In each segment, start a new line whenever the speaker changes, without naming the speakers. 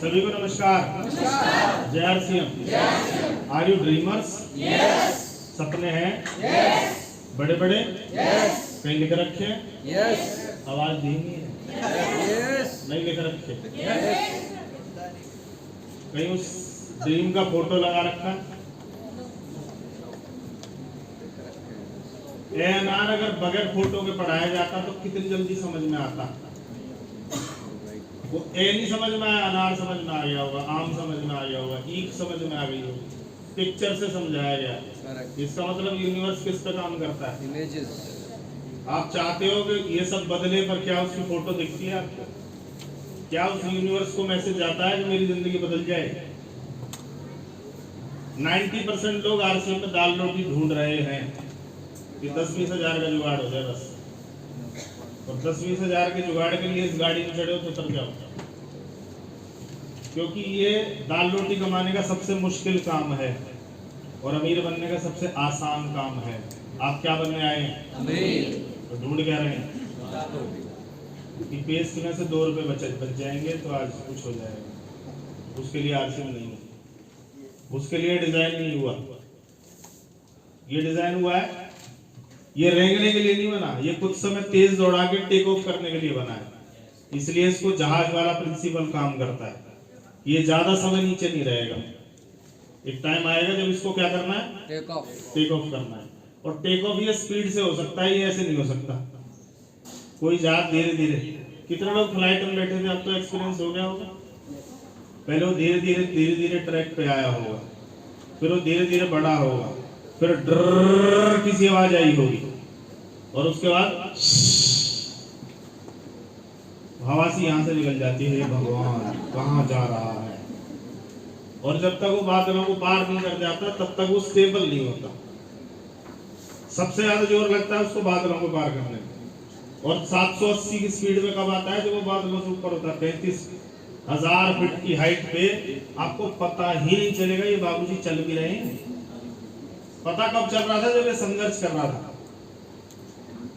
सभी को नमस्कार। जय R C M. Are you dreamers? सपने हैं बड़े बड़े? कहीं लिख रखे हैं? आवाज धीमी है। नहीं लिख रखे? कहीं उस ड्रीम का फोटो लगा रखा है? एएनआर अगर बगैर फोटो के पढ़ाया जाता तो कितनी जल्दी समझ में आता। वो ए नहीं समझ में आया, अनार समझ में आ गया होगा, आम समझ में आ गया होगा, ईख समझ में आ गई होगी, पिक्चर से समझाया गया। इसका मतलब यूनिवर्स किस पे काम करता है? इमेजेस। आप चाहते हो कि ये सब बदले, पर क्या उसकी फोटो दिखती है आपको? क्या उस यूनिवर्स को मैसेज जाता है कि मेरी जिंदगी बदल जाए? 90% लोग आरसीएम में दाल रोटी ढूंढ रहे हैं कि 10-20 हजार का जुगाड़ हो जाए बस। और 10-20 हजार के जुगाड़ के लिए इस गाड़ी में चढ़े हो तो उतर जाओ, क्योंकि ये दाल रोटी कमाने का सबसे मुश्किल काम है और अमीर बनने का सबसे आसान काम है। आप क्या बनने आए हैं? अमीर। तो ढूंढ क्या रहे हैं कि पेस्ट में से 2 रुपए बच जाएंगे तो आज कुछ हो जाएगा। उसके लिए आरसीएम नहीं है, उसके लिए डिजाइन नहीं हुआ। ये डिजाइन हुआ है, ये रेंगने के लिए नहीं बना, ये कुछ समय तेज दौड़ा के टेक ऑफ करने के लिए बना है। इसलिए इसको जहाज वाला प्रिंसिपल काम करता है। ये ज्यादा समय नीचे नहीं रहेगा। एक टाइम आएगा जब इसको क्या करना है? टेक ऑफ करना है। और टेक ऑफ ये स्पीड से हो सकता है, ये ऐसे नहीं हो सकता। कोई जहाज धीरे धीरे, कितने लोग फ्लाइट में बैठे थे, अब तो एक्सपीरियंस हो गया होगा। पहले वो धीरे धीरे ट्रैक पे आया होगा, फिर वो धीरे धीरे बढ़ा होगा, फिर ड्रर किसी आवाज आई होगी और उसके बाद हवासी यहां से निकल जाती है। भगवान कहां जा रहा है? और जब तक वो बादलों को पार नहीं कर जाता तब तक वो स्टेबल नहीं होता। सबसे ज्यादा जोर लगता है उसको बादलों को पार करने में। और 780 की स्पीड में कब आता है? जब वो बादलों से ऊपर होता है। 35,000 फीट की हाइट पे आपको पता ही नहीं चलेगा ये बाबूजी चल भी रहे हैं। पता कब चल रहा था? जब ये संघर्ष कर रहा था।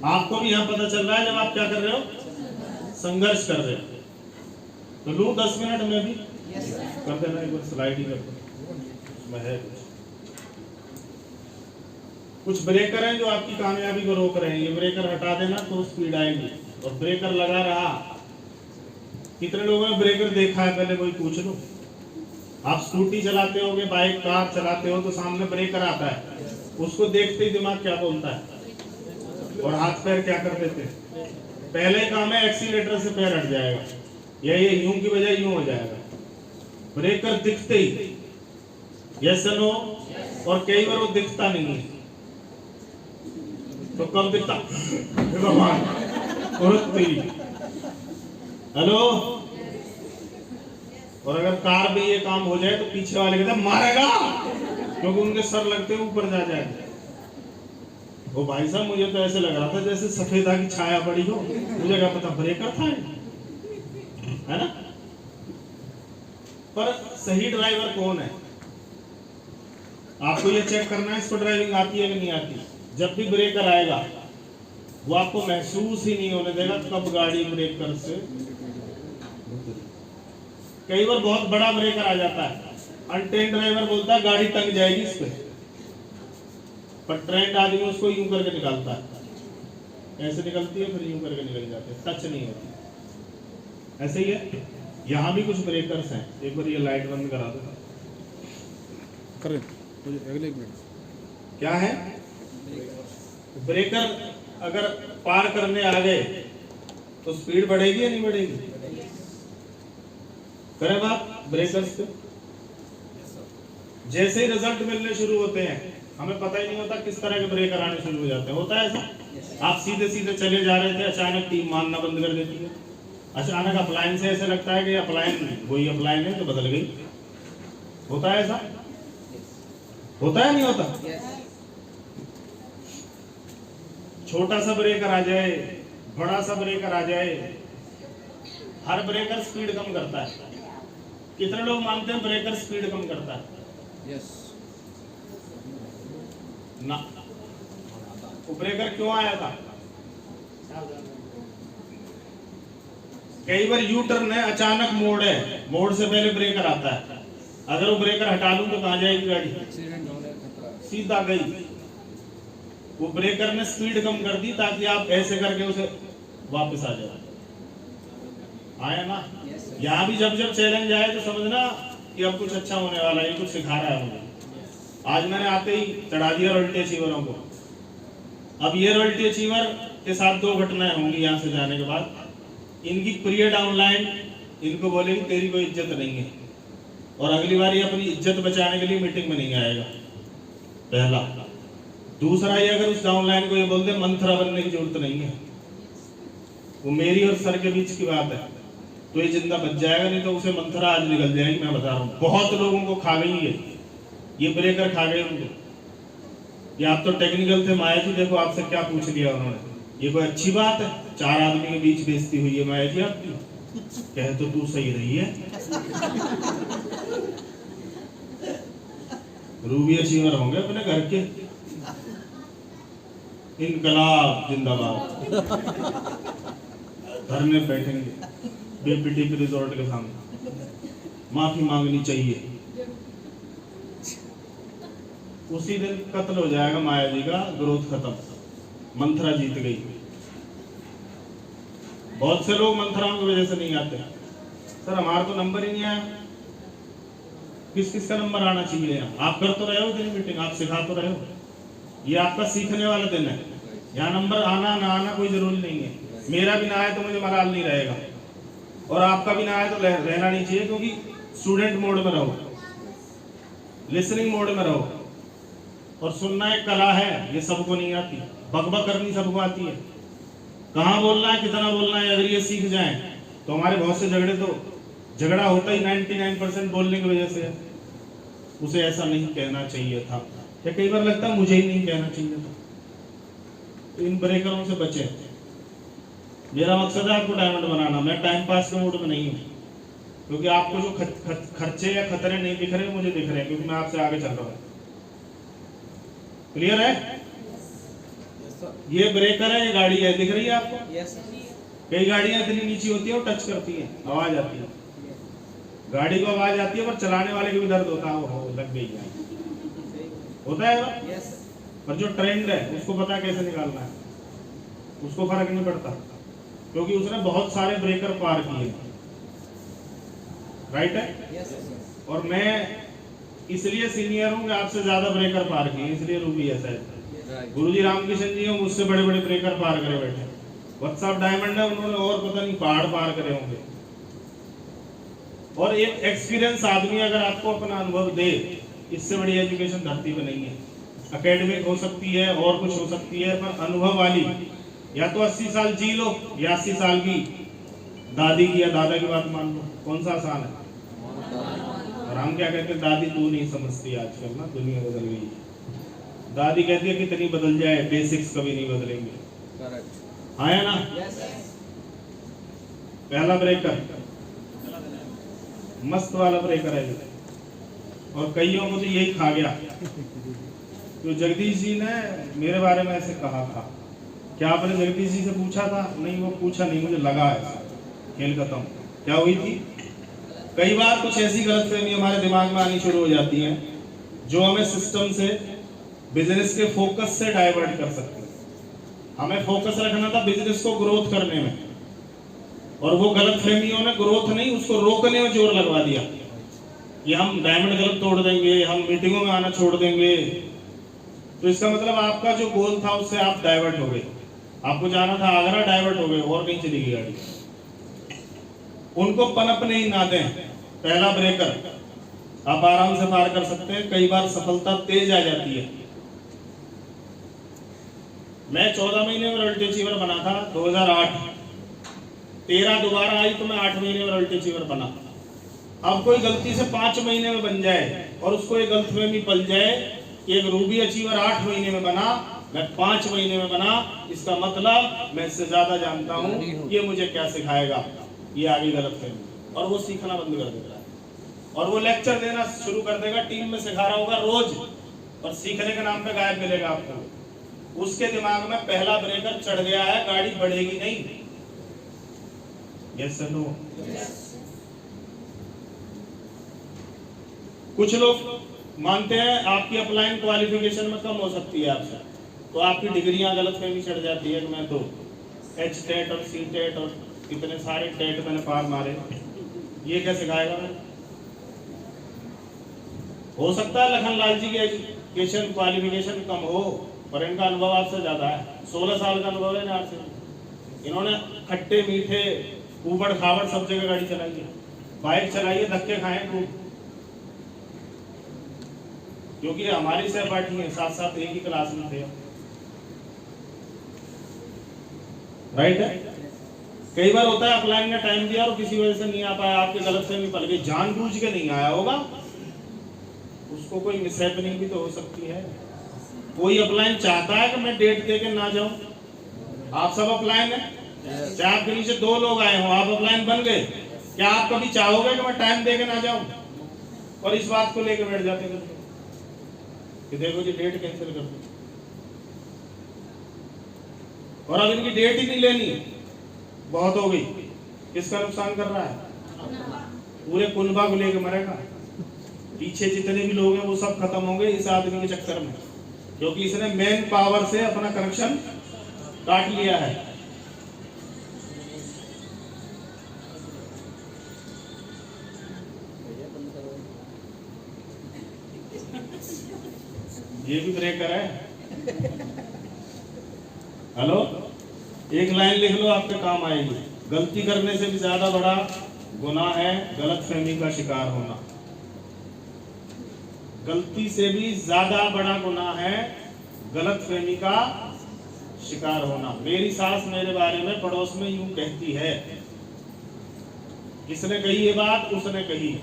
आपको भी यहाँ पता चल रहा है जब आप क्या कर रहे हो? संघर्ष कर रहे हो। तो लूं 10 मिनट में भी कर देना, एक बार स्लाइड ही कर दो। है कुछ ब्रेकर हैं जो आपकी कामयाबी को रोक रहे हैं। ये ब्रेकर हटा देना तो स्पीड आएगी। और ब्रेकर लगा रहा। कितने लोगों ने ब्रेकर देखा है? पहले कोई पूछ लो। आप स्कूटी चलाते होगे, बाइक कार चलाते हो तो सामने ब्रेकर आता है, उसको देखते ही दिमाग क्या बोलता है? और हाथ पैर क्या कर देते हैं? पहले ही काम है एक्सीलेटर से पैर हट जाएगा, या ये यूं की बजाय यूं हो जाएगा। ब्रेकर दिखते ही, यस नो। और कई बार वो दिखता नहीं है, तो कब दिखता? भगवान हेलो। और अगर कार में ये काम हो जाए तो पीछे वाले कहते मारेगा, क्योंकि उनके सर लगते ऊपर जा जाएंगे। वो भाई साहब मुझे तो ऐसे लग रहा था जैसे सफेदा की छाया पड़ी हो। मुझे क्या पता ब्रेकर था, है ना? पर सही ड्राइवर कौन है? आपको ये चेक करना है इसको ड्राइविंग आती है कि नहीं आती। जब भी ब्रेकर आएगा वो आपको महसूस ही नहीं होने देगा कब गाड़ी ब्रेकर से। कई बार बहुत बड़ा ब्रेकर आ जाता है, अनट्रेंड ड्राइवर बोलता है गाड़ी टंग जाएगी इस पे, पर ट्रेंड आदमी उसको यूं करके निकालता है। ऐसे निकलती है, फिर यूं करके निकल जाते हैं, टच नहीं होती। ऐसे ही है, यहाँ भी कुछ ब्रेकर्स हैं। एक बार ये लाइट बंद करा दो।
अगले एक मिनट।
क्या है? ब्रेकर अगर पार करने आ गए तो स्पीड बढ़ेगी या नहीं बढ़ेगी? करें बात ब्रेकर्स पे। जैसे ही रिजल्ट मिलने शुरू होते हैं हमें पता ही नहीं होता किस तरह के ब्रेकर आने शुरू हो जाते हैं। होता है ऐसा? आप सीधे सीधे चले जा रहे थे, अचानक टीम मानना बंद कर देती है। अचानक अप्लायंस से ऐसे लगता है कि अप्लायंस वही अप्लायंस है तो बदल गई। होता है ऐसा? होता है नहीं होता? छोटा सा ब्रेकर आ जाए, बड़ा सा ब्रेकर आ जाए, हर ब्रेकर स्पीड कम करता है। कितने लोग मानते हैं ब्रेकर स्पीड कम करता है?
यस
ना। वो ब्रेकर क्यों आया था? कई बार यू टर्न है, अचानक मोड़ है, मोड़ से पहले ब्रेकर आता है, अगर वो ब्रेकर हटा लूं तो कहाँ जाएगी गाड़ी?
एक्सीडेंट होने का खतरा है।
सीधा गई। वो ब्रेकर ने स्पीड कम कर दी ताकि आप ऐसे करके उसे वापस आ जाए। आया ना? यहाँ भी जब जब चैलेंज आए तो समझना कि अब कुछ अच्छा होने वाला है, कुछ सिखा रहा है मुझे। आज मैंने आते ही चढ़ा दिया रॉयल्टी अचीवरों को। अब ये रॉयल्टी अचीवर के साथ 2 घटनाएं होंगी यहाँ से जाने के बाद। इनकी पीरियड ऑनलाइन इनको बोलेगी तेरी कोई इज्जत नहीं है, और अगली बार ये अपनी इज्जत बचाने के लिए मीटिंग में नहीं आएगा, पहला। दूसरा, ये अगर उस डाउनलाइन को ये बोल दे मंथरा बनने की जरूरत नहीं है, वो मेरी और सर के बीच की बात है, तो ये जिंदा बच जाएगा, नहीं तो उसे मंथरा आज निकल जाएगी। मैं बता रहा हूँ, बहुत लोगों को खा गई है ये ब्रेकर, खा गए उनको। ये आप तो टेक्निकल थे माया जी, देखो आपसे क्या पूछ लिया उन्होंने। ये कोई अच्छी बात है? 4 आदमी के बीच बेइज्जती हुई है माया जी आपकी, कहे तो तू सही रही है। रूबी अचीवर होंगे अपने घर के। इनकलाब जिंदाबाद। धरने बैठेंगे बीपीटीपी रिजॉर्ट के सामने, माफी मांगनी चाहिए। उसी दिन कत्ल हो जाएगा माया जी का, ग्रोथ खत्म, मंथरा जीत गई। बहुत से लोग मंथराओं की वजह से नहीं आते। सर हमारा तो नंबर ही नहीं आया। किस किस का नंबर आना चाहिए? आप कर तो रहे हो दिन मीटिंग, आप सिखा तो रहे हो, ये आपका सीखने वाला दिन है। यहाँ नंबर आना ना आना कोई जरूरी नहीं है। मेरा भी ना आए तो मुझे मलाल नहीं रहेगा, और आपका भी ना आए तो रहना नहीं चाहिए, क्योंकि स्टूडेंट मोड में रहो, लिसनिंग मोड में रहो। और सुनना एक कला है, ये सबको नहीं आती। बकबक करनी सबको आती है, कहाँ बोलना है, कितना बोलना है, अगर ये सीख जाएं तो हमारे बहुत से झगड़ा होता ही 99% बोलने की वजह से है। उसे ऐसा नहीं कहना चाहिए था, या कई बार लगता है मुझे ही नहीं कहना चाहिए था। तो इन ब्रेकरों से बचे। मेरा मकसद है आपको डायमंड बनाना, मैं टाइम पास के मूड में नहीं हूँ, क्योंकि आपको जो खर्चे या खतरे नहीं दिख रहे मुझे दिख रहे हैं, क्योंकि मैं आपसे आगे चल रहा हूँ। क्लियर है? ये ब्रेकर है, ये गाड़ी है, दिख रही है आपको? कई गाड़ियां इतनी नीची होती है और टच करती है, आवाज आती है, गाड़ी को आवाज आती है, पर चलाने वाले को भी दर्द होता है, वो लग गई है, होता है। पर जो ट्रेंड है उसको पता कैसे निकालना है, उसको फर्क नहीं पड़ता, क्योंकि उसने बहुत सारे ब्रेकर पार किए। राइट है? और मैं इसलिए सीनियर हूँ कि आपसे ज्यादा ब्रेकर पार किए, इसलिए रूबी है शायद। गुरुजी रामकिशन जी हैं, मुझसे बड़े बड़े ब्रेकर पार करे बैठे। व्हाट्सएप डायमंड है, उन्होंने और पता नहीं पहाड़ पार करे होंगे। और एक एक्सपीरियंस आदमी अगर आपको अपना अनुभव दे, इससे बड़ी एजुकेशन धरती पे नहीं है। एकेडमिक हो सकती है और कुछ हो सकती है, पर अनुभव वाली, या तो 80 साल जी लो या 80 साल की दादी की या दादा की बात मान लो, कौन सा आसान है? और हम क्या कहते हैं, दादी तू नहीं समझती, आजकल ना दुनिया बदल गई है। दादी कहती है कितनी बदल जाए, बेसिक्स कभी नहीं बदलेंगे। आया ना? पहला ब्रेकर मस्त वाला ब्रेकर है, और कईयों को तो यही खा गया। तो जगदीश जी ने मेरे बारे में ऐसे कहा था, क्या आपने जगदीश जी से पूछा था? नहीं, वो पूछा नहीं, मुझे लगा है। खेल खत्म। क्या हुई थी? कई बार कुछ ऐसी गलतफहमी हमारे दिमाग में आनी शुरू हो जाती है जो हमें सिस्टम से, बिजनेस के फोकस से डाइवर्ट कर सकते हैं। हमें फोकस रखना था बिजनेस को ग्रोथ करने में, और वो गलतफहमियों ने ग्रोथ नहीं, उसको रोकने में जोर लगवा दिया कि हम डायमंड गलत तोड़ देंगे, हम मीटिंगों में आना छोड़ देंगे। तो इसका मतलब आपका जो गोल था उससे आप डाइवर्ट हो गए। आपको जाना था आगरा, डाइवर्ट हो गए, और कहीं चली गई गाड़ी। उनको पनपने ही ना दें। पहला ब्रेकर आप आराम से पार कर सकते हैं। कई बार सफलता तेज आ जाती है। मैं 14 महीने में रॉयल्टी अचीवर बना था 2008। 13 दोबारा आई तो मैं 8 महीने में रॉयल्टी अचीवर बना। अब कोई गलती से 5 महीने में बन जाए और उसको एक गलतफहमी पल जाए कि एक रूबी अचीवर 8 महीने में बना, मैं 5 महीने में बना, इसका मतलब मैं इससे ज्यादा जानता हूँ, ये मुझे क्या सिखाएगा, ये आगे गलतफहमी। और वो सीखना बंद कर देगा, और वो लेक्चर देना शुरू कर देगा, टीम में सिखा रहा होगा रोज, और सीखने के नाम पे गायब मिलेगा आपको। उसके दिमाग में पहला ब्रेकर चढ़ गया है, गाड़ी बढ़ेगी नहीं। Yes no? कुछ लोग मानते हैं आपकी अपलाइन क्वालिफिकेशन में कम हो सकती है आपसे, तो आपकी डिग्रियां गलत फहमी चढ़ जाती है कि मैं तो एच टेट और सी टेट और इतने सारे टेट मैंने पार मारे, ये क्या सिखाएगा मैं? हो सकता है लखनलाल जी की एजुकेशन क्वालिफिकेशन कम हो, पर इनका अनुभव आपसे ज्यादा है। 16 साल का अनुभव है ना आपसे। इन्होंने खट्टे मीठे ऊबड़ खाबड़ सब जगह गाड़ी चलाई है, बाइक चलाई है, धक्के खाए खूब, क्योंकि हमारी सहपाठी है, साथ साथ एक ही क्लास में थे। राइट है? कई बार होता है अपलाइन ने टाइम दिया और किसी वजह से नहीं आ पाया, आपके गलत फहमी पड़ गई, जानबूझ के नहीं आया होगा, उसको कोई मिसहैपनिंग भी तो हो सकती है। कोई अपलाइन चाहता है कि मैं डेट दे के ना जाऊं? आप सब अपलाइन है, चाहे आपके नीचे 2 लोग आए हो, आप अपलाइन बन गए, क्या आप कभी चाहोगे कि मैं टाइम दे के ना जाऊं? और इस बात को लेकर बैठ जाते हैं कि देखो जी डेट कैंसिल कर दो, और अब इनकी डेट ही नहीं लेनी, बहुत हो गई। किसका नुकसान कर रहा है? पूरे कुनबा को लेकर मरेगा। पीछे जितने भी लोग हैं वो सब खत्म होंगे इस आदमी के चक्कर में, क्योंकि इसने मेन पावर से अपना कनेक्शन काट लिया है। ये भी ब्रेकर है। हेलो, एक लाइन लिख लो, आपके काम आएगी। गलती करने से भी ज्यादा बड़ा गुनाह है गलतफहमी का शिकार होना। गलती से भी ज्यादा बड़ा गुनाह है गलतफहमी का शिकार होना। मेरी सास मेरे बारे में पड़ोस में यूं कहती है। किसने कही ये बात? उसने कही।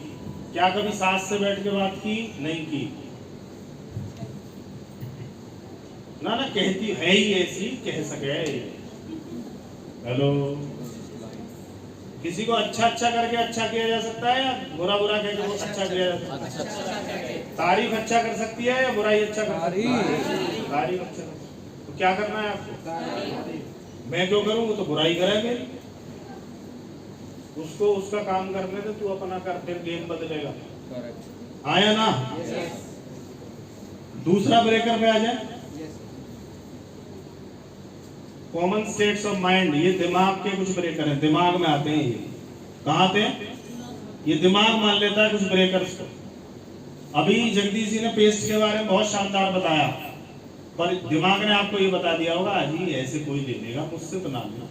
क्या कभी सास से बैठ के बात की? नहीं की ना, ना कहती है ही ऐसी, कह सके। हेलो, किसी को अच्छा अच्छा करके अच्छा किया जा सकता है या बुरा बुरा कह के अच्छा किया जा सकता है? तारीफ अच्छा कर सकती है या बुराई अच्छा कर सकती है? तारीफ अच्छा कर। तो क्या करना है आपको? मैं क्यों करूं? वो तो बुराई करेंगे, उसको उसका काम करने दे, तू अपना कर, फिर गेम बदलेगा। आया ना? दूसरा ब्रेकर पे आ जाए, कॉमन स्टेट्स ऑफ माइंड। ये दिमाग के कुछ ब्रेकर हैं, दिमाग में आते हैं। ये कहाँ आते हैं? ये दिमाग मान लेता है कुछ ब्रेकर्स को। अभी जगदीश जी ने पेस्ट के बारे में बहुत शानदार बताया, पर दिमाग ने आपको ये बता दिया होगा जी ऐसे कोई ले लेगा, मुझसे बना लेना।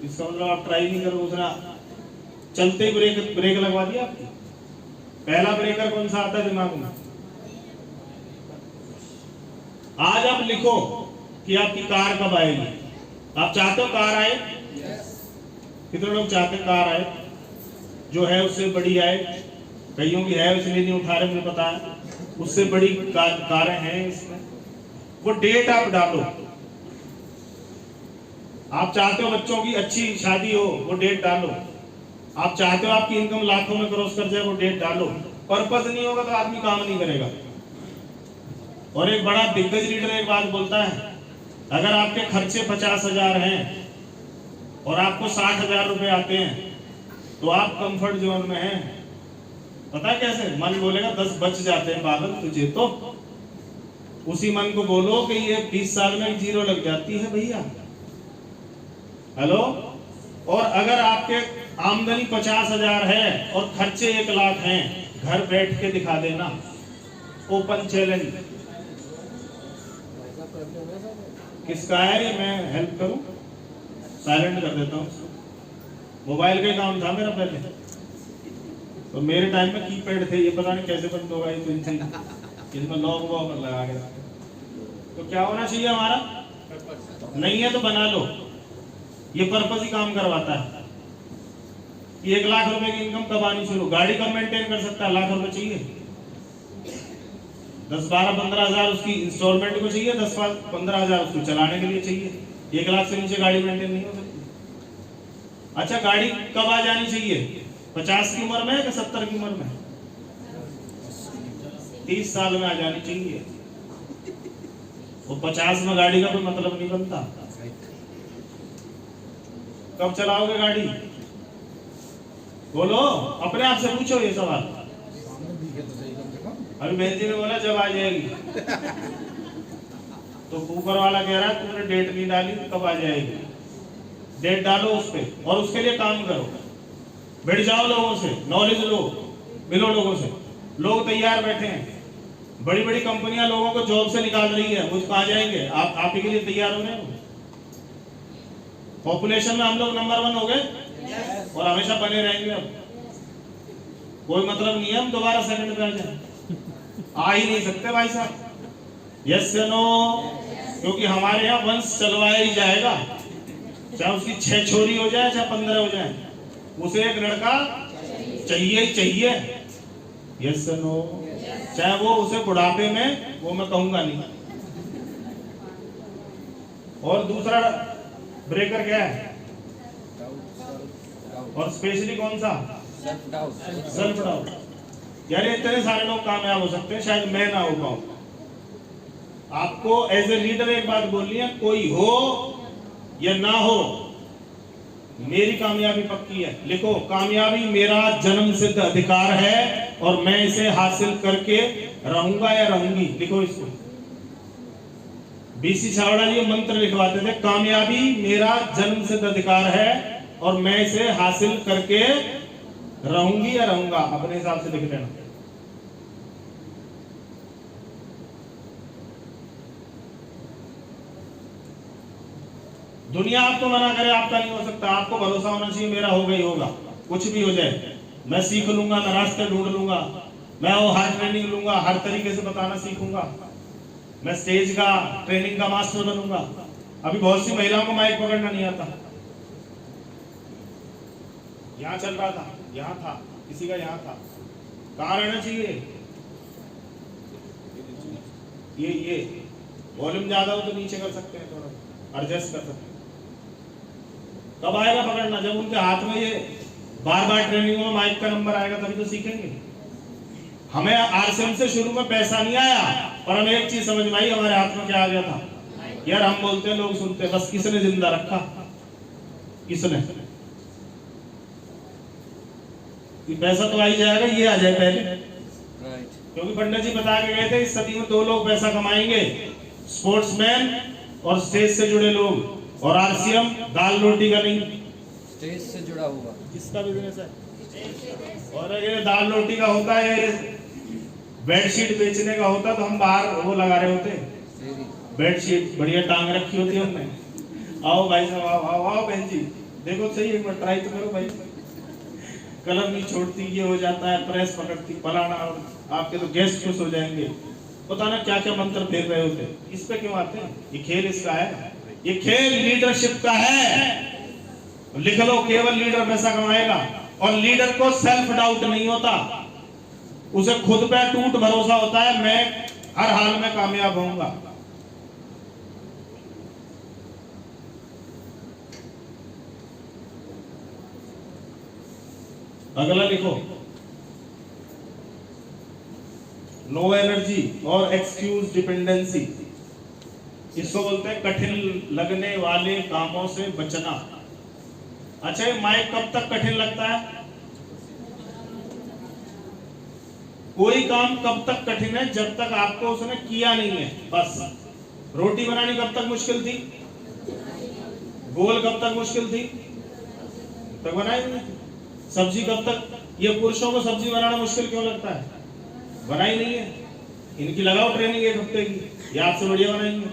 इसका मतलब आप ट्राई नहीं करो, दूसरा चलते ही ब्रेक लगवा दिया आपकी। पहला ब्रेकर कौन सा आता है दिमाग में? आज आप लिखो कि आपकी कार कब आएगी। आप चाहते हो कार आए? कितने लोग चाहते हैं कार आए? जो है उससे बड़ी आए। कईयों की है इसलिए नहीं उठा रहे, मुझे पता है। उससे बड़ी कारें हैं इसमें। वो डेट आप डालो। आप चाहते हो बच्चों की अच्छी शादी हो, वो डेट डालो। आप चाहते हो आपकी इनकम लाखों में क्रॉस कर जाए, वो डेट डालो। पर्पस नहीं होगा तो आदमी काम नहीं करेगा। और एक बड़ा दिग्गज लीडर एक बात बोलता है, अगर आपके खर्चे 50,000 हैं और आपको 60,000 रुपए आते हैं तो आप कंफर्ट जोन में हैं। पता है कैसे? मन बोलेगा 10 बच जाते हैं पागल तुझे तो। उसी मन को बोलो कि ये 20 साल में 0 लग जाती है भैया। हेलो, और अगर आपके आमदनी 50,000 है और खर्चे 1 लाख हैं, घर बैठ के दिखा देना। Open challenge. किसका है ये? मैं हेल्प करूं? साइलेंट कर देता हूं। मोबाइल का काम था मेरा पहले, तो मेरे टाइम में कीपैड थे। ये पता नहीं कैसे बंद होगा, ये तो इनमें लॉक वॉक लगा के। तो क्या होना चाहिए हमारा? नहीं है तो बना लो। ये पर्पस ही काम करवाता है कि 1 लाख रुपए की इनकम कब आनी शुरू। गाड़ी कब मेंटेन कर सकता है? लाख रुपए चाहिए। 10, 12, 15,000 उसकी इंस्टॉलमेंट को चाहिए, 10, 15,000 उसको चलाने के लिए चाहिए। 1 लाख से नीचे गाड़ी मेंटेन नहीं हो सकती। अच्छा, गाड़ी कब आ जानी चाहिए? 50 की उम्र में या 70 की उम्र में? 30 साल में आ जानी चाहिए। वो 50 में गाड़ी का कोई मतलब नहीं बनता। कब चलाओगे गाड़ी? बोलो, अपने आप से पूछो ये सवाल।
सामने दिखे तो सही कम से कम।
अभी बहन जी ने बोला जब आ जाएगी, तो ऊपर वाला कह रहा है तुमने डेट नहीं डाली, कब आ जाएगी? डेट डालो उस पे और उसके लिए काम करो। बैठ जाओ लोगों से, नॉलेज लो, मिलो लोगों से। लोग तैयार बैठे हैं, बड़ी बड़ी कंपनियां लोगों को जॉब से निकाल रही है, मुझ कहाँ जाएंगे? आप ही के लिए तैयार हो रहे हो। पॉपुलेशन में हम लोग नंबर 1 हो गए और हमेशा बने रहेंगे। अब कोई मतलब नहीं है हम दोबारा सेकंड पे आ जाए, आ ही नहीं सकते भाई साहब। यस या नो? क्योंकि हमारे यहाँ वंश चलवाया ही जाएगा, चाहे उसकी 6 छोरी हो जाए चाहे 15 हो जाए, उसे एक लड़का चाहिए ही चाहिए। यस या नो? चाहे वो उसे बुढ़ापे में, वो मैं कहूंगा नहीं। और दूसरा ब्रेकर क्या है? और स्पेशली कौन सा? Self doubt. यार इतने सारे लोग कामयाब हो सकते हैं, शायद मैं ना हो पाऊं। आपको एज ए लीडर एक बात बोलनी है, कोई हो या ना हो, मेरी कामयाबी पक्की है। लिखो, कामयाबी मेरा जन्म सिद्ध अधिकार है और मैं इसे हासिल करके रहूंगा या रहूंगी। लिखो इसको। बीसी छावड़ा जी मंत्र लिखवाते थे, कामयाबी मेरा जन्म सिद्ध अधिकार है और मैं इसे हासिल करके रहूंगी या रहूंगा। अपने हिसाब से लिख लेना। दुनिया आपको मना करे, आपका नहीं हो सकता। आपको भरोसा होना चाहिए मेरा होगा ही होगा, कुछ भी हो जाए। मैं सीख लूंगा, मैं रास्ते ढूंढ लूंगा, मैं वो हर ट्रेनिंग लूंगा, हर तरीके से बताना सीखूंगा, मैं स्टेज का ट्रेनिंग का मास्टर बनूंगा। अभी बहुत सी महिलाओं को माइक पकड़ना नहीं आता। यहाँ चल रहा था, यहाँ था, किसी का यहाँ था, कहाँ रहना चाहिए? ये वॉल्यूम ज्यादा हो तो नीचे कर सकते हैं, थोड़ा एडजस्ट कर सकते हैं। कब आएगा पकड़ना? जब उनके हाथ में ये बार बार ट्रेनिंग में माइक का नंबर आएगा, तभी तो सीखेंगे। हमें आरसीएम से शुरू में पैसा नहीं आया, और हमें एक चीज समझ में आई, हमारे हाथ में क्या आ गया था? यार हम बोलते हैं, लोग सुनते, बस किसने जिंदा रखा? किसने? कि पैसा तो आ ही जाएगा, ये आ जाए पहले। क्योंकि पंडित जी बता के गए थे, इस सदी में 2 लोग पैसा कमाएंगे, स्पोर्ट्समैन और स्टेज से जुड़े लोग। और आरसीएम दाल रोटी का नहीं,
स्टेज से जुड़ा हुआ
किसका बिजनेस है? और अगर दाल रोटी का होता है, बेडशीट बेचने का होता तो हम बाहर वो लगा रहे होते, बेडशीट बढ़िया टांग रखी होती हमने। आओ भाई साहब, आओ आओ आओ बहन जी, देखो सही, एक बार ट्राई तो करो भाई। कलम नहीं छोड़ती, ये हो जाता है, प्रेस पकड़ती, फलाना, आपके तो गेस्ट खुश हो जाएंगे। पता ना क्या क्या मंत्र फेर रहे होते। इस पे क्यों आते हैं? ये खेल इसका है, ये खेल लीडरशिप का है। लिख लो, केवल लीडर पैसा कमाएगा। और लीडर को सेल्फ डाउट नहीं होता, उसे खुद पे टूट भरोसा होता है, मैं हर हाल में कामयाब होऊंगा। अगला लिखो, नो एनर्जी और एक्सक्यूज डिपेंडेंसी। इसको बोलते हैं कठिन लगने वाले कामों से बचना। अच्छा, ये माइक कब तक कठिन लगता है? कोई काम कब तक कठिन है? जब तक आपको उसने किया नहीं है, बस। रोटी बनानी कब तक मुश्किल थी? गोल कब तक मुश्किल थी? तक बनाई नहीं। सब्जी कब तक? ये पुरुषों को सब्जी बनाना मुश्किल क्यों लगता है? बनाई नहीं है। इनकी लगाओ ट्रेनिंग 1 हफ्ते की, ये आपसे बढ़िया बनाएंगे,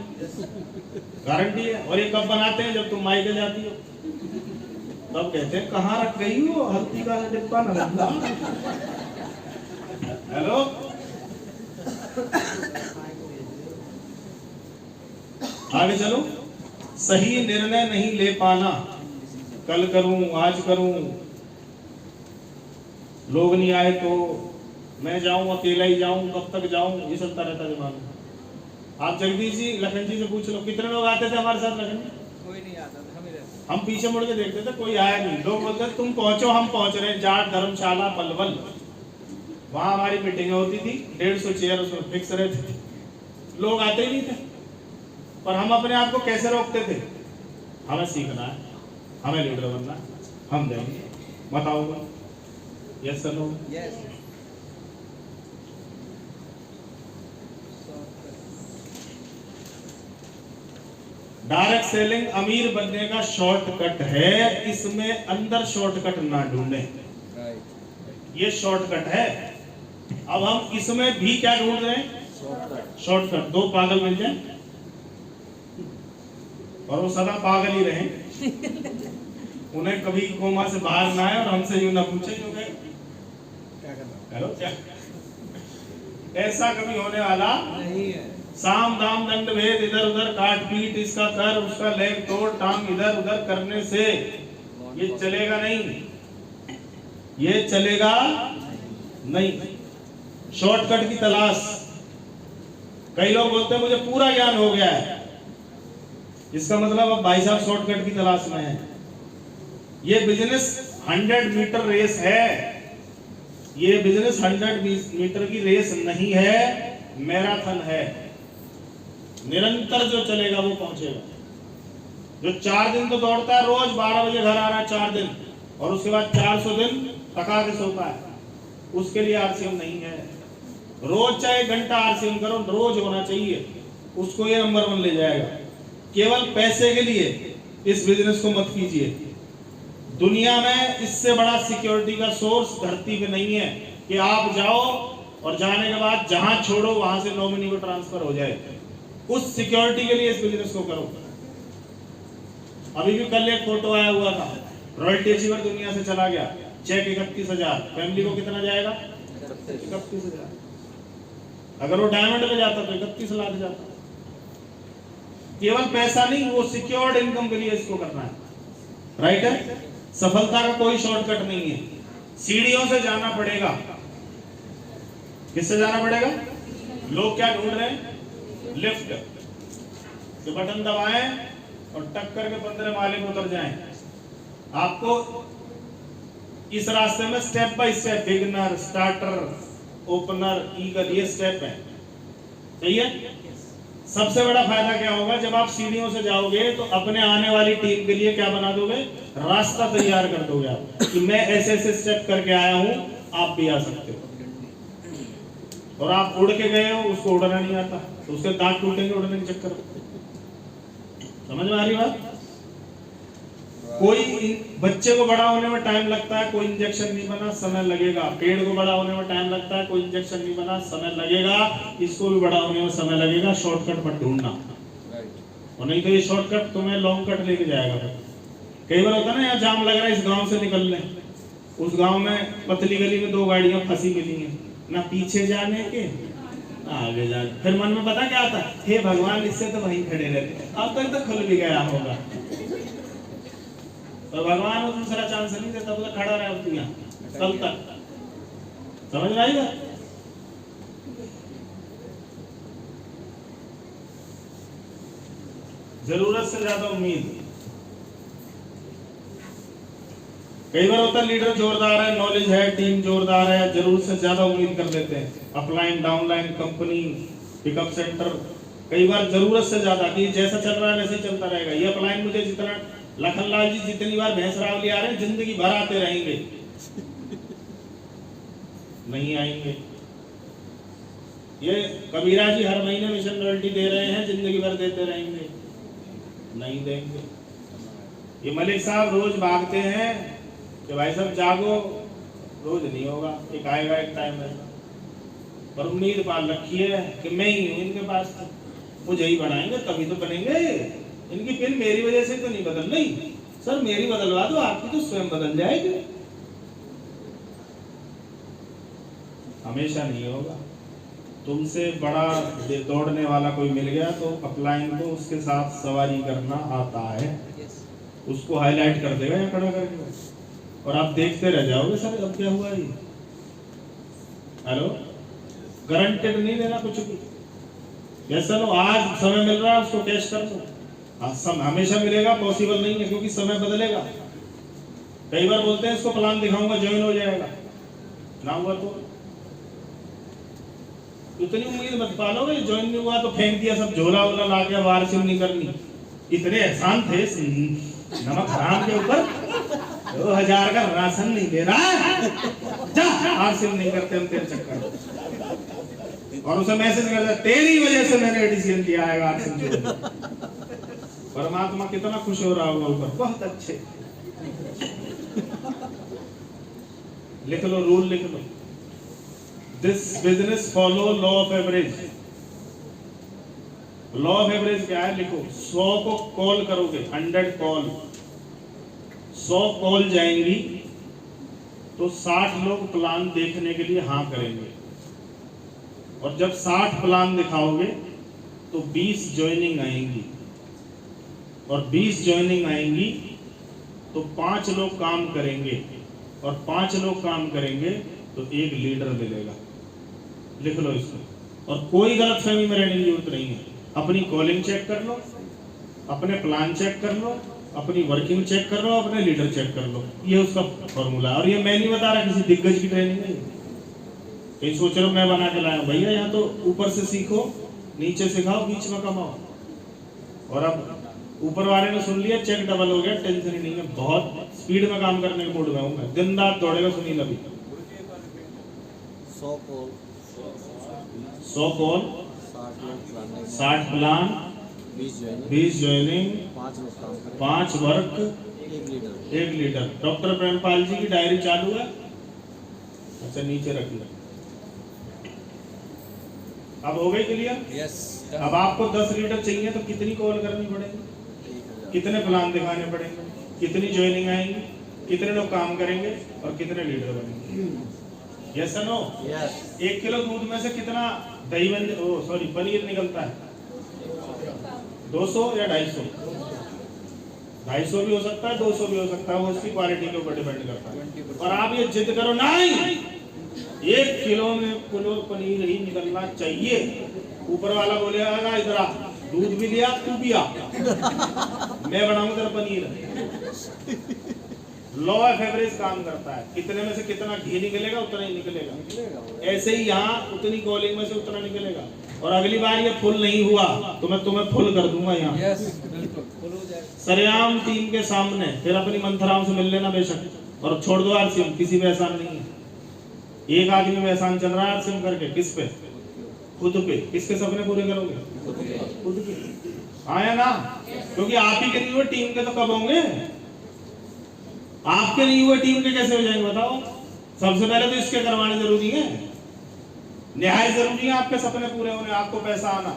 गारंटी है। और ये कब बनाते हैं? जब तुम मायके जाती हो, तब कहते हैं कहाँ रख गई हो हल्दी का डिब्बा ना। हेलो, आगे चलो। सही निर्णय नहीं ले पाना, कल करूं, आज करूं, लोग नहीं आए तो मैं जाऊं, अकेला ही जाऊं, कब तक जाऊं, ये चलता रहता दिमाग में। आप जगदीश जी, लखन जी से पूछ लो, कितने लोग आते थे हमारे साथ? लखन जी,
कोई नहीं आता था,
हम पीछे मुड़ के देखते थे, कोई आया नहीं। लोग बोलते तुम पहुंचो, हम पहुंच रहे हैं। जाट धर्मशाला पलवल, वहां हमारी मीटिंग होती थी, 150 चेयर उसमें फिक्स रहती थी, लोग आते ही नहीं थे। पर हम अपने आप को कैसे रोकते थे? हमें सीखना है, हमें लीडर बनना है, हम देंगे, बताओ। Yes sir no?
Yes
direct selling अमीर बनने का शॉर्टकट है, इसमें अंदर शॉर्टकट ना ढूंढें।
राइट
ये शॉर्टकट है। अब हम इसमें भी क्या ढूंढ रहे हैं? शॉर्टकट। दो पागल मिल जाए और वो सदा पागल ही रहे, उन्हें कभी कोमा से बाहर ना आए और हमसे यूं ना पूछे क्यों गए
क्या करना?
हेलो क्या, ऐसा कभी होने वाला
नहीं है।
साम दाम दंड भेद इधर उधर काट पीट, इसका कर उसका लेग तोड़ टांग इधर उधर करने से ये चलेगा नहीं, ये चलेगा नहीं। शॉर्टकट की तलाश। कई लोग बोलते हैं मुझे पूरा ज्ञान हो गया है, इसका मतलब अब भाई साहब शॉर्टकट की तलाश में है। ये बिजनेस 100 मीटर रेस है, ये बिजनेस 100 मीटर की रेस नहीं है, मैराथन है। निरंतर जो चलेगा वो पहुंचेगा। जो 4 दिन तो दौड़ता है, रोज 12 बजे घर आ रहा है 4 दिन, और उसके बाद 400 दिन थका के सोता है, उसके लिए आरसीएम नहीं है। रोज चाहे 1 घंटा आरसीएम करो, रोज होना चाहिए, उसको ये नंबर 1 ले जाएगा। केवल पैसे के लिए इस बिजनेस को मत कीजिए। दुनिया में इससे बड़ा सिक्योरिटी का सोर्स धरती पे नहीं है कि आप जाओ और जाने के बाद जहां छोड़ो वहां से नॉमिनी को ट्रांसफर हो जाए। उस सिक्योरिटी के लिए इस बिजनेस को करो। अभी भी कल एक फोटो आया हुआ था, रॉयल्टी अचीवर दुनिया से चला गया, चेक 31,000, फैमिली को कितना जाएगा? 31,000। अगर वो डायमंड में जाता तो 31 लाख जाता। केवल पैसा नहीं, वो सिक्योर्ड इनकम के लिए इसको करना है। राइट है? सफलता का कोई शॉर्टकट नहीं है, सीढ़ियों से जाना पड़ेगा। किससे जाना पड़ेगा? लोग क्या ढूंढ रहे हैं? लिफ्ट के बटन दबाएं और टक्कर के 15 माले में उतर जाएं। आपको इस रास्ते में step by step, beginner, starter, opener, eagle, ये स्टेप है। सही है? सबसे बड़ा फायदा क्या होगा? जब आप सीढ़ियों से जाओगे तो अपने आने वाली टीम के लिए क्या बना दोगे? रास्ता तैयार कर दोगे आप कि मैं ऐसे ऐसे स्टेप करके आया हूं, आप भी आ सकते हो। और आप उड़ के गए हो, उसको उड़ना नहीं आता तो उसके दांत टूटेंगे उड़ने के चक्कर में। समझ में आ रही बात? कोई बच्चे को बड़ा होने में टाइम लगता है, कोई इंजेक्शन नहीं बना, समय लगेगा। पेड़ को बड़ा होने में टाइम लगता है, कोई इंजेक्शन नहीं बना, समय लगेगा। इसको भी बड़ा होने में समय लगेगा। शॉर्टकट मत ढूंढना, और नहीं तो ये शॉर्टकट तुम्हें लॉन्ग कट लेके जाएगा। कई बार होता है ना, यहाँ जाम लग रहा है, इस गांव से निकल लें, उस गांव में पतली गली में 2 गाड़ियां फंसी मिली हैं, ना पीछे जाने के ना आगे जाने। फिर मन में पता क्या आता है? हे भगवान, इससे तो वहीं खड़े रहते, अब तक तो खुल भी गया होगा। तो भगवान वो दूसरा चांस नहीं देता, तो खड़ा रहा कल तक। समझ में आई बात? जरूरत से ज्यादा उम्मीद। कई बार होता है लीडर जोरदार है, नॉलेज है, टीम जोरदार है, जरूरत से ज्यादा उम्मीद कर लेते हैं। Upline, downline, company, pickup centre, कई बार जरूरत से ज्यादा कि जैसा चल रहा है वैसे ही चलता रहेगा। ये अपलाइन मुझे जितना, लखनलाल जी जितनी बार भैंस रावली आ रहे हैं, जिंदगी भर आते रहेंगे, नहीं आएंगे। ये कबीरा जी हर महीने मिशन रॉयल्टी दे रहे हैं, जिंदगी भर देते रहेंगे, नहीं देंगे। ये मलिक साहब रोज भागते हैं कि भाई साहब जागो, रोज नहीं होगा, एक आएगा एक टाइम है। पर उम्मीद पाल रखी है कि मैं ही हूं इनके पास, मुझे ही बनाएंगे तभी तो बनेंगे। इनकी पिन मेरी वजह से तो नहीं बदल रही सर, मेरी बदलवा दो, आपकी तो स्वयं बदल जाएगी। हमेशा नहीं होगा। तुमसे बड़ा दौड़ने वाला कोई मिल गया तो अपलाइन को उसके साथ सवारी करना आता है, उसको हाईलाइट कर देगा या खड़ा करके, और आप देखते रह जाओगे सर अब क्या हुआ ये। हेलो, गारंटेड नहीं देना कुछ भी। जैसा लो आज समय मिल रहा है उसको कैश कर दो, हमेशा मिलेगा पॉसिबल नहीं है, क्योंकि समय बदलेगा। कई बार बोलते हैं इसको प्लान दिखाऊंगा ज्वाइन हो जाएगा, ना हुआ तो इतनी उम्मीद मत पालोगे। ज्वाइन नहीं हुआ तो फेंक दिया सब झोला वोला ला के, वार सिम नहीं करनी। इतने एहसान थे नमक हराम के ऊपर, 2000 का राशन नहीं दे रहा है, जा आरसीएम नहीं करते हम तेरे चक्कर। और उसे मैसेज करता तेरी वजह से मैंने डिसीजन लिया है आरसीएम छोड़ने। परमात्मा कितना खुश हो रहा होगा ऊपर, बहुत अच्छे। लिख लो, रूल लिख लो, this business follow law of average. Law of average क्या है लिखो, 100 को कॉल करोगे, 100 कॉल, 100 कॉल जाएंगी तो 60 लोग प्लान देखने के लिए हाँ करेंगे। और जब 60 प्लान दिखाओगे तो 20 ज्वाइनिंग आएंगी, और 20 ज्वाइनिंग आएंगी तो 5 लोग काम करेंगे, और 5 लोग काम करेंगे तो एक लीडर मिलेगा। लिख लो इसको। और कोई गलतफहमी में रहने की जरूरत नहीं है। अपनी कॉलिंग चेक कर लो, अपने प्लान चेक कर लो, अपनी वर्किंग चेक कर लो, अपने लीडर चेक कर लो। ये उसका फॉर्मूला है। और ये मैं नहीं बता रहा, किसी दिग्गज की ट्रेनिंग नहीं। कहीं सोच रहे हो मैं बना के लाया हूं, भैया यहाँ तो ऊपर से सीखो, नीचे सिखाओ, बीच में कमाओ। और अब ऊपर वाले ने सुन लिया, चेक डबल हो गया, टेंशन ही नहीं है। बहुत स्पीड में काम करने के मूड में हूं मैं, दिन रात दौड़ेगा। सुनील अभी
100 call,
100 call, 60 plan, 20 joining, 5 work, एक लीडर। डॉक्टर प्रेमपाल जी की डायरी चालू है, अच्छा नीचे रख लो। अब हो गई क्लियर?
यस।
अब आपको 10 लीडर चाहिए तो कितनी कॉल करनी पड़ेगी, कितने प्लान दिखाने पड़ेंगे, कितनी ज्वाइनिंग आएंगी, कितने लोग काम करेंगे और कितने लीडर बनेंगे। Yes no?
यस।
1 किलो दूध में से कितना दही पनीर निकलता है? 200 या 250? 250 भी हो सकता है, 200 भी हो सकता है, वो उसकी क्वालिटी के ऊपर डिपेंड करता है। और आप ये जिद करो नहीं 1 किलो में किलो पनीर ही निकलना चाहिए। ऊपर वाला बोलेगा इधर आ, दूध भी लिया, तू भी आ, मैं बनाऊंगा तेरा पनीर। लॉ ऑफ एवरेज काम करता है, कितने में से कितना घी निकलेगा उतना ही निकलेगा। ऐसे ही यहाँ उतनी कॉलिंग में से उतना निकलेगा। और अगली बार ये फुल नहीं हुआ तो मैं तुम्हें फुल कर दूंगा यहाँ।
यस, बिल्कुल फुल हो जाएगा।
सरेआम टीम के सामने फिर अपनी मंथराओं से मिल लेना बेशक, और छोड़ दो आरसीएम, किसी पे एहसान नहीं है। एक आदमी में एहसान चल रहा है आरसीएम करके, किस पे? खुद पे। किसके सपने पूरे करोगे? खुद के। आया ना? क्योंकि आप ही के नहीं हुए टीम के तो कब होंगे? आपके नहीं हुए टीम के कैसे हो जाएंगे बताओ? सबसे पहले तो इसके करवाने जरूरी है, निहायत जरूरी है आपके सपने पूरे होने, आपको पैसा आना,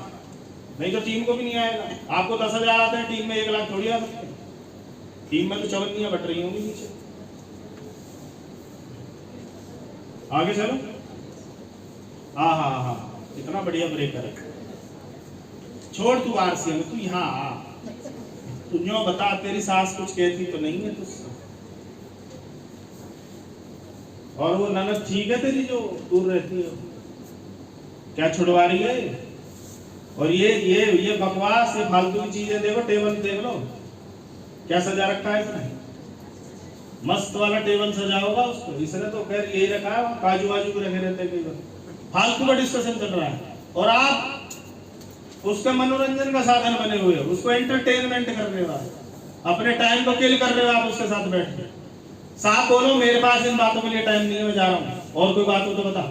नहीं तो टीम को भी नहीं आएगा। आपको 10,000 आते हैं, टीम में 1 लाख थोड़ी आ सकते। टीम में तो चवन्नियां बट रही होंगी नीचे। आगे चलो। हाँ, इतना बढ़िया ब्रेकर है। छोड़ तू आरसीएम, तू यहाँ आ, तू न्यों बता, तेरी सास कुछ कहती तो नहीं है तुझसे? और वो ननद ठीक है तेरी जो दूर रहती है, क्या छुड़वा रही है? और ये बकवास, ये फालतू की चीजें देखो, टेबल देख लो क्या सजा रखा है इसने, मस्त वाला टेबल सजा होगा उसको। इसने तो खैर यही रखा है, काजू वाजू भी रखे रहते हैं कई बार, फालतू का डिस्कशन चल रहा है। और आप उसका मनोरंजन का साधन बने हुए हो, उसको एंटरटेनमेंट कर रहे हो, अपने टाइम को किल कर रहे हो आप उसके साथ बैठ के। साफ बोलो मेरे पास इन बातों के लिए टाइम नहीं है, मैं जा रहा हूं, और कोई बात हो तो बता।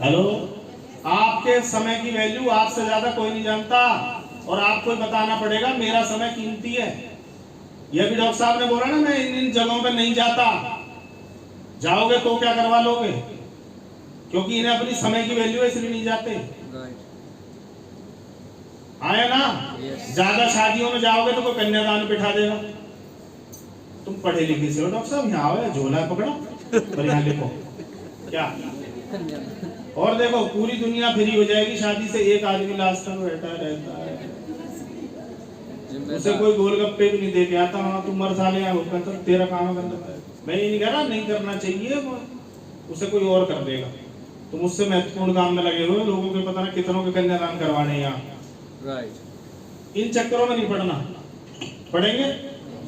हेलो, आपके समय की वैल्यू आपसे ज्यादा कोई नहीं जानता, और आपको बताना पड़ेगा मेरा समय कीमती है। यह भी डॉक्टर साहब ने बोला ना, मैं इन जगहों पे नहीं जाता। जाओगे तो क्या करवा लोगे? क्योंकि इन्हें अपनी समय की वैल्यू है, इसलिए नहीं जाते। आया ना? ज्यादा शादियों में जाओगे तो कोई कन्यादान बिठा देगा। तुम पढ़े लिखे से हो डॉक्टर साहब, यहाँ आओ, झोला पकड़ो और यहाँ लिखो क्या। और देखो पूरी दुनिया फ्री हो जाएगी शादी से, एक आदमी लास्ट तक बैठा रहता है, उसे कोई गोलगप्पे भी नहीं दे के आता। हाँ तुम मर साले यहाँ, तो तेरा काम करना। मैं ये नहीं कह रहा नहीं करना चाहिए, उसे कोई और कर देगा। तुम उससे महत्वपूर्ण काम में लगे हुए, लोगों के पता ना कितनों के कन्यादान करवाने यहाँ।
राइट।
इन चक्करों में नहीं पढ़ना। पढ़ेंगे?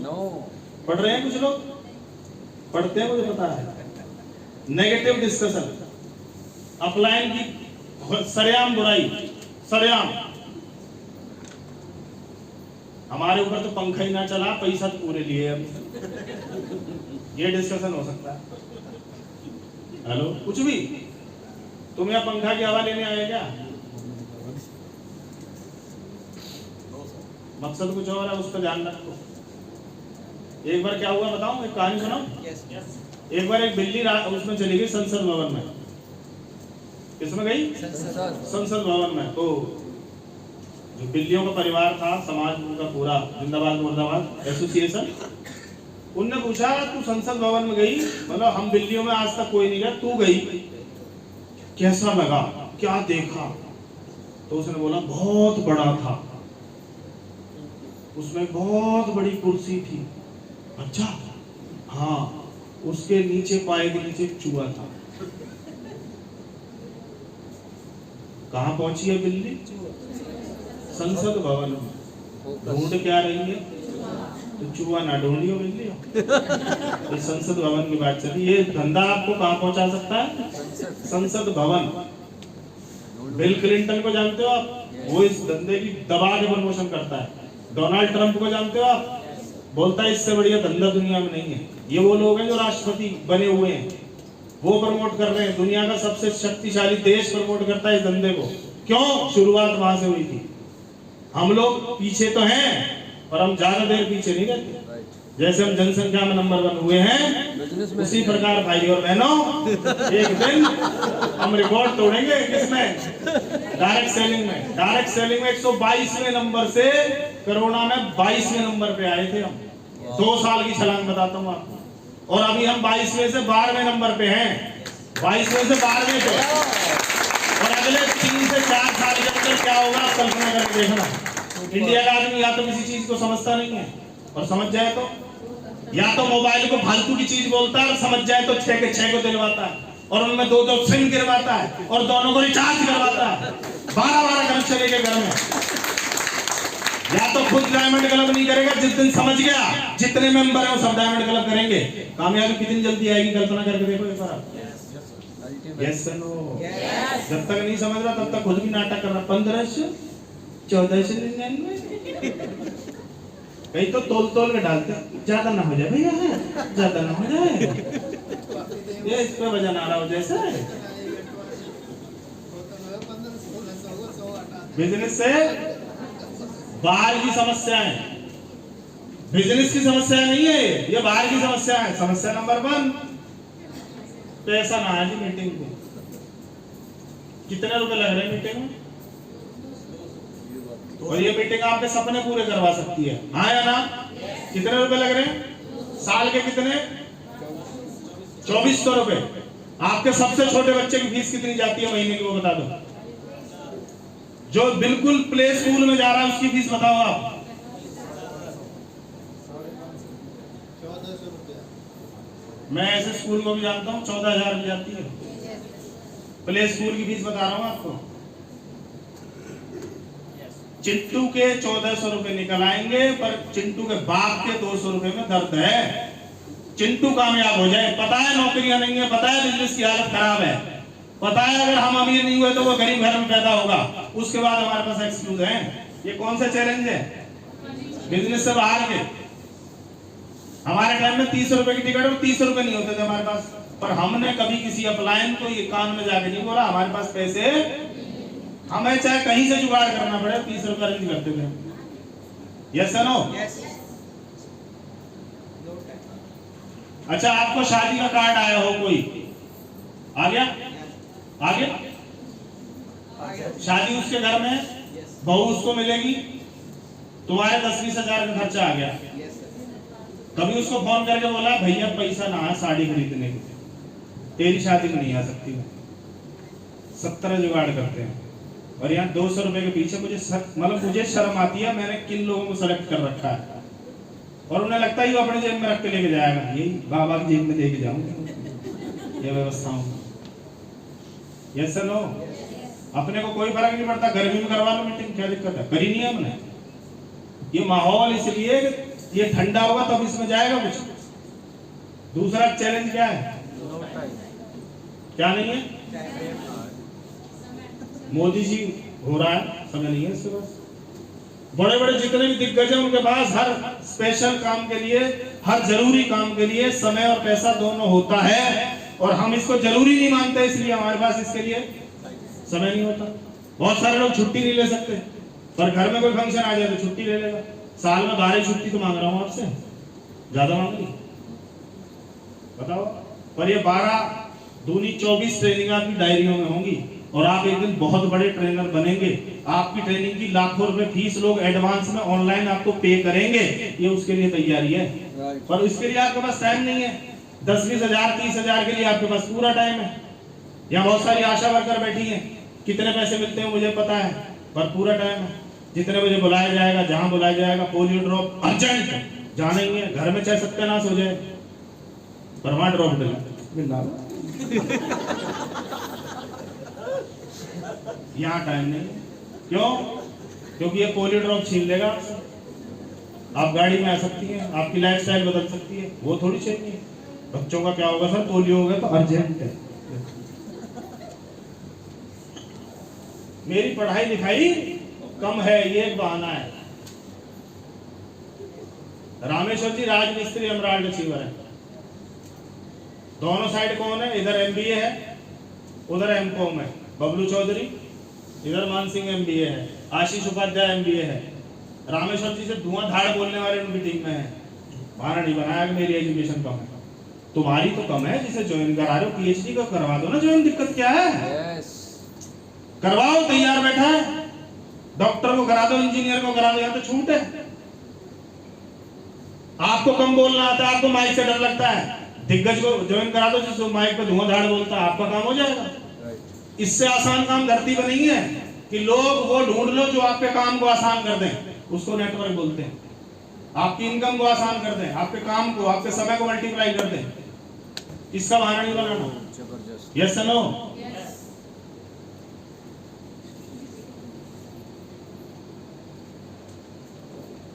नो।
पढ़ रहे हैं कुछ लोग? पढ़ते हैं, मुझे पता है। नेगेटिव डिस्कशन, अपलाइन की सरेआम बुराई, सरेआम। हमारे ऊपर तो पंखा ही ना चला, पैसा तो पूरे लिए हम। ये डिस्कशन हो सकता है। हेलो, कुछ भी तुम यहाँ पंखा की हवा लेने आए क्या? मकसद कुछ और है, उस पर ध्यान रखो। एक बार क्या हुआ बताऊं, एक कहानी सुनाऊं। एक बार एक बिल्ली उसमें चली गई संसद भवन में। किसमें गई? संसद भवन में। तो जो बिल्लियों का परिवार था, समाज उनका पूरा जिंदाबाद मुर्दाबाद एसोसिएशन, उनने पूछा तू संसद भवन में गई, मतलब हम बिल्लियों में आज तक कोई नहीं गया, तू गई, कैसा लगा, क्या देखा? तो उसने बोला बहुत बड़ा था, उसमें बहुत बड़ी कुर्सी थी। अच्छा, हाँ, उसके नीचे पाए के नीचे चूहा था। कहाँ पहुंची है बिल्ली? संसद भवन में। ढूंढ क्या रही है? तो चूहा ना ढूंढियो बिल्ली हो। ये संसद भवन की बात चली। ये धंधा आपको कहाँ पहुंचा सकता है? संसद भवन। बिल क्लिंटन को जानते हो आप? वो इस धंधे की दबा के प्रमोशन करता है। डोनाल्ड ट्रंप को जानते हो आप? बोलता है इससे बढ़िया धंधा दुनिया में नहीं है। ये वो लोग हैं जो राष्ट्रपति बने हुए हैं, वो प्रमोट कर रहे हैं। दुनिया का सबसे शक्तिशाली देश प्रमोट करता है इस धंधे को। क्यों? शुरुआत वहां से हुई थी। हम लोग पीछे तो हैं, पर हम ज्यादा देर पीछे नहीं रहते। जैसे हम जनसंख्या में नंबर 1 हुए हैं, उसी प्रकार भाई और बहनों एक दिन हम रिकॉर्ड तोड़ेंगे। किसमें? डायरेक्ट सेलिंग में। डायरेक्ट सेलिंग में 122वें नंबर से कोरोना में 22वें नंबर पे आए थे हम। 2 साल की छलांग बताता हूँ आपको। और अभी हम 22वें से 12वें नंबर पे हैं। 22वें से 12वें पे। और अगले 3 से 4 साल के अंदर क्या होगा कल्पना करके देखना। इंडिया का आदमी या तो किसी चीज को समझता नहीं है, और समझ जाए तो या तो मोबाइल को फालतू की चीज बोलता है, और समझ जाए तो 6 के 6 को दिलवाता है, और उनमें 2-2 सिम गिरवाता है, और दोनों को रिचार्ज करवाता है 12-12 कनेक्शन लेके घर में। या तो खुद डायमंड क्लब नहीं करेगा। जिस दिन समझ गया जितने मेंबर हैं वो सब डायमंड क्लब करेंगे। कामयाबी कितनी जल्दी आएगी कल्पना करके देखो एक बार। Yes sir no. जब तक नहीं समझ रहा तब तक खुद भी नाटक कर रहा। 1500-1499 कहीं तो तोल तोल के डालते, ज्यादा ना हो जाए भैया, ज्यादा ना हो जाए, ये इस पे वजन आ रहा हो जैसे। बिजनेस से बाहर की समस्या है, बिजनेस की समस्या नहीं है ये बाहर की समस्या है। समस्या नंबर 1, पैसा ना है जी मीटिंग में। कितने रुपए लग रहे हैं मीटिंग में? और ये मीटिंग आपके सपने पूरे करवा सकती है, हाँ या ना? कितने रुपए लग रहे हैं? साल के कितने? 2400 रुपए। आपके सबसे छोटे बच्चे की फीस कितनी जाती है महीने की, वो बता दो। जो बिल्कुल प्ले स्कूल में जा रहा है उसकी फीस बताओ आप।
1400 रुपया।
मैं ऐसे स्कूल को भी जानता हूँ, 14,000 रुपये जाती है प्ले स्कूल की फीस। बता रहा हूँ आपको। चिंटू के 1400 रुपए निकल आएंगे, पर चिंटू के बाप के 200 रुपए में दर्द है। चिंटू कामयाब हो जाए, पता है नौकरियां नहीं है, पता है बिजनेस की हालत खराब है, पता है अगर हम अमीर नहीं हुए तो वो गरीब घर में पैदा होगा। उसके बाद हमारे पास एक्सक्यूज है। ये कौन सा चैलेंज है? बिजनेस से बाहर के। हमारे टाइम में 30 रुपए की टिकट और 30 रुपए नहीं होते थे हमारे पास, पर हमने कभी किसी अपलायन को ये कान में जाके नहीं बोला हमारे पास पैसे, हमें चाहे कहीं से जुगाड़ करना पड़े 30 रुपए अरेंज करते थे। Yes no? अच्छा, आपको शादी का कार्ड आया हो, कोई आ गया? आ गया? शादी उसके घर में, बहू उसको मिलेगी, तुम्हारे 10-20 हजार का खर्चा आ गया। कभी उसको फोन करके बोला भैया पैसा ना है साड़ी खरीदने के, तेरी शादी में नहीं आ सकती। 70 जुगाड़ करते हैं। और यहाँ 200 रुपए के पीछे मुझे शर्म आती है। मैंने किन लोगों को सेलेक्ट कर रखा है, और उन्हें लगता है वो अपने जेब में रख के लेके जाएगा। यही बाबा की जेब में लेके जाऊंगा ये व्यवस्था होगा। Yes sir no? अपने को कोई फर्क नहीं पड़ता, गर्मी में करवा लो मीटिंग, क्या दिक्कत है? करी नहीं है हमने। ये माहौल इसलिए ये ठंडा होगा तब इसमें जाएगा कुछ। दूसरा चैलेंज क्या है? क्या नहीं है? मोदी जी हो रहा है, समय नहीं है इसके पास। बड़े बड़े जितने भी दिग्गज हैं उनके पास हर स्पेशल काम के लिए हर जरूरी काम के लिए समय और पैसा दोनों होता है, और हम इसको जरूरी नहीं मानते, इसलिए हमारे पास इसके लिए समय नहीं होता। बहुत सारे लोग छुट्टी नहीं ले सकते, पर घर में कोई फंक्शन आ जाए तो छुट्टी ले लेगा। साल में 12 छुट्टी तो मांग रहा हूं आपसे, ज्यादा मांग रही बताओ। पर ये 12 दूनी 24 ट्रेनिंग आपकी डायरियों में होंगी, और आप एक दिन बहुत बड़े ट्रेनर बनेंगे। आपकी ट्रेनिंग की लाखों रुपए फीस लोग एडवांस में ऑनलाइन आपको पे करेंगे, ये उसके लिए तैयारी है। पर इसके लिए आपके पास टाइम नहीं है। 10-20 हजार 30 हजार के लिए आपके पास पूरा टाइम है। यहाँ बहुत सारी आशा वर्कर बैठी हैं, कितने पैसे मिलते हैं मुझे पता है, पर पूरा टाइम है। जितने बजे बुलाया जाएगा, जहां बुलाया जाएगा, पोलियो ड्रॉप अर्जेंट जाना ही है, घर में चाहे सत्यानाश हो जाए पर वहां ड्रॉप मिलना यहाँ टाइम नहीं। क्यों? क्योंकि ये पोलियो ड्रॉप छीन लेगा आपसे। आप गाड़ी में आ सकती हैं, आपकी लाइफस्टाइल बदल सकती है, वो थोड़ी चाहिए। बच्चों का क्या होगा सर, पोलियो होगा तो अर्जेंट है। मेरी पढ़ाई लिखाई कम है, ये एक बहाना है। रामेश्वर जी राजमिस्त्री एमराल्ड अचीवर है। दोनों साइड कौन है? इधर एमबीए है, उधर एमकॉम है। बबलू चौधरी, इधर मान सिंह एमबीए है, आशीष उपाध्याय एमबीए है। रामेश्वर जी से धुआंधार बोलने वाले उनकी टीम में है। हमारा नहीं बनाया कि मेरी एजुकेशन कम है, तुम्हारी तो कम है। जिसे ज्वाइन करा रहे हो पीएचडी का करवा दो ना ज्वाइन, दिक्कत क्या है? करवाओ, तैयार बैठा है। डॉक्टर को करा दो, इंजीनियर को करा दो, यहाँ तो छूट है। आपको कम बोलना आता है, आपको माइक से डर लगता है, दिग्गज को ज्वाइन करा दो जिसको माइक पे धुआंधार बोलता है, आपका काम हो जाएगा। इससे आसान काम धरती पर नहीं है कि लोग वो ढूंढ लो जो आपके काम को आसान कर दें, उसको नेटवर्क बोलते हैं। आपकी इनकम को आसान कर दें, आपके काम को, आपके समय को मल्टीप्लाई कर दें। इसका बहाना नहीं बनाना। Yes no?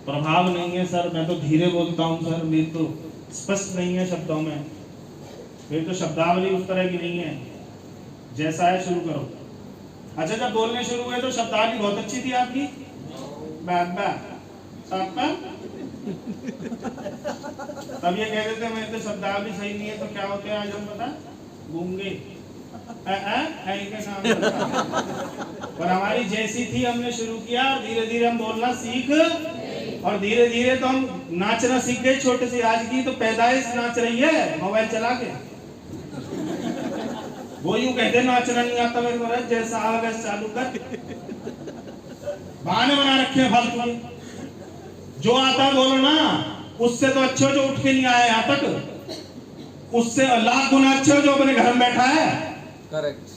प्रभाव नहीं है सर, मैं तो धीरे बोलता हूं सर, मेरी तो स्पष्ट नहीं है शब्दों में, मेरी तो शब्दावली उस तरह की नहीं है। जैसा है शुरू करो। अच्छा, जब बोलने शुरू हुए तो शब्दावली बहुत अच्छी थी आपकी, तब ये कहते थे मेरे तो शब्दावली सही नहीं है, तो क्या होते हैं आज हम पता, गूंगे पर हमारी जैसी थी, हमने शुरू किया, धीरे धीरे हम बोलना सीख, और धीरे धीरे तो हम नाचना सीख गए। छोटे से आज की तो पैदाइश नाच रही है मोबाइल चला के। वो यूं कहते नाचना नहीं आता मेरे को, जैसा आ वैसा चालू कर। बहाने बना रखे हैं फालतू। जो आता है बोलो ना, उससे तो अच्छे जो उठ के नहीं आया यहाँ तक, उससे लाख गुना अच्छे जो अपने घर में बैठा है।
करेक्ट।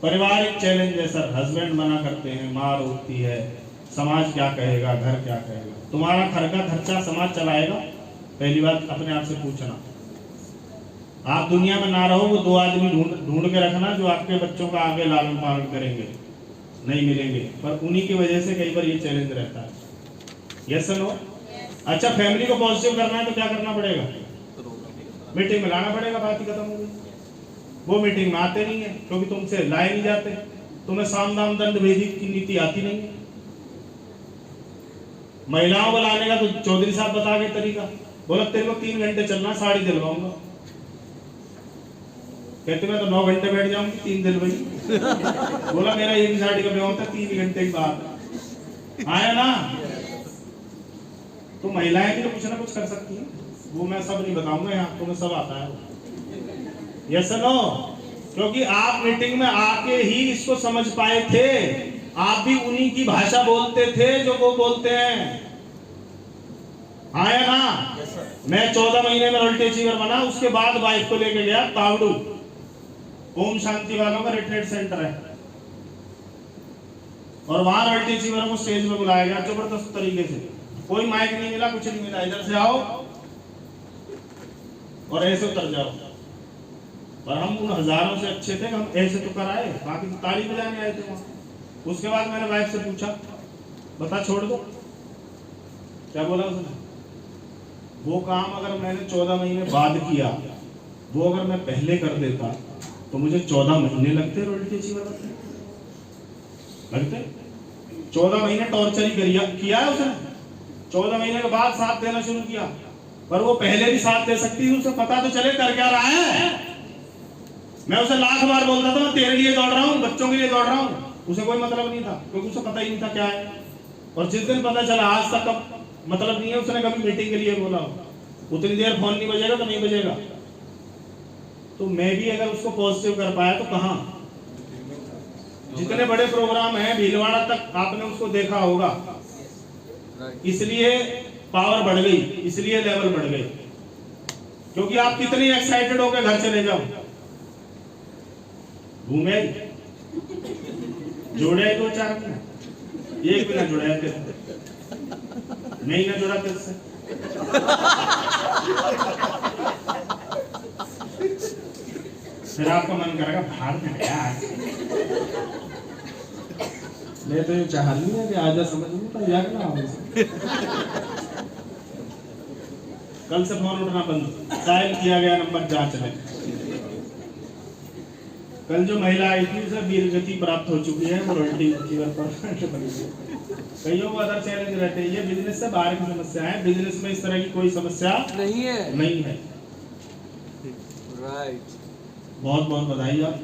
पारिवारिक चैलेंज है सर, हस्बैंड मना करते हैं, मार होती है, समाज क्या कहेगा, घर क्या कहेगा। तुम्हारा घर का खर्चा समाज चलाएगा? पहली बात अपने आप से पूछना। आप दुनिया में ना रहो, वो 2 आदमी ढूंढ के रखना जो आपके बच्चों का आगे लालन पालन करेंगे, नहीं मिलेंगे। पर उन्हीं की वजह से कई बार ये चैलेंज रहता है। Yes no? अच्छा, फैमिली को पॉजिटिव करना है तो क्या करना पड़ेगा? मीटिंग में लाना पड़ेगा, बात ही खत्म हो गई। वो मीटिंग में आते नहीं है क्योंकि तुमसे लाए नहीं जाते, तुम्हें साम दाम दंड भेदी की नीति आती नहीं है। महिलाओं को लाने का तो चौधरी साहब बता गए तरीका, बोला तेरे को 3 घंटे चलना, साड़ी दिलवाऊंगा। कहते मैं तो 9 घंटे बैठ जाऊंगी, 3 दिन भाई। बोला मेरा एक साड़ी का ब्याह होता है 3 घंटे की बात आया ना। तो महिलाएं भी तो कुछ ना कुछ कर सकती हैं, वो मैं सब नहीं बताऊंगा यहाँ, तुम्हें सब आता है। Yes no? क्योंकि आप मीटिंग में आके ही इसको समझ पाए थे, आप भी उन्हीं की भाषा बोलते थे जो वो बोलते हैं। आया ना? मैं 14 महीने में रोल्टी अचीवर बना, उसके बाद वाइफ को लेके गया तावड़ू, ओम शांति वालों का रिट्रीट सेंटर है, और वहां रोल्टी अचीवर को स्टेज में बुलाया गया जबरदस्त तरीके से। कोई माइक नहीं मिला, कुछ नहीं मिला, इधर से आओ और ऐसे उतर जाओ। और हम उन हजारों से अच्छे थे, हम ऐसे तो कराए, बाकी तो ताली बजाने आए थे वहां। उसके बाद मैंने वाइफ से पूछा, बता छोड़ दो? क्या बोला उसने? वो काम अगर मैंने 14 महीने बाद किया, वो अगर मैं पहले कर देता तो मुझे 14 महीने लगते रोल्टी अचीवर बनने। लगते 14 महीने टॉर्चर ही किया है उसने। 14 महीने के बाद साथ देना शुरू किया, पर वो पहले भी साथ दे सकती थी, उसे पता तो चले कर क्या रहा है। मैं उसे लाख बार बोलता था मैं तेरे लिए दौड़ रहा हूँ, बच्चों के लिए दौड़ रहा हूँ, उसे कोई मतलब नहीं था, क्योंकि उसे पता ही नहीं था क्या है। और जिस दिन पता चला, आज तक कब मतलब नहीं है, उसने कभी मीटिंग के लिए बोला उतनी देर फोन नहीं बजेगा तो नहीं बजेगा। तो मैं भी अगर उसको पॉजिटिव कर पाया तो कहां, जितने बड़े प्रोग्राम हैं भीलवाड़ा तक आपने उसको देखा होगा, इसलिए पावर बढ़ गई, इसलिए लेवल बढ़ गई, क्योंकि आप कितनी एक्साइटेड होकर घर चले जाओ, घूमे जोड़े 2-4 महीने, एक भी ना जुड़ा है तेरे, मैं ही ना जुड़ा तेरे से। फिर आपका मन करेगा भाड़ में यार, मैं तो ये चाह रही है कि आज समझ नहीं तो यार ना हो। कल से फोन उठना बंद, डायल किया गया नंबर जांच लें। कल जो महिला आई थी उसे वीरगति प्राप्त हो चुकी है, वो रोटी कईयों को अदर चैलेंज रहते हैं, ये बिजनेस से बाहर की समस्या है, बिजनेस में इस तरह की कोई समस्या नहीं है।
राइट।
बहुत बहुत बधाई आप।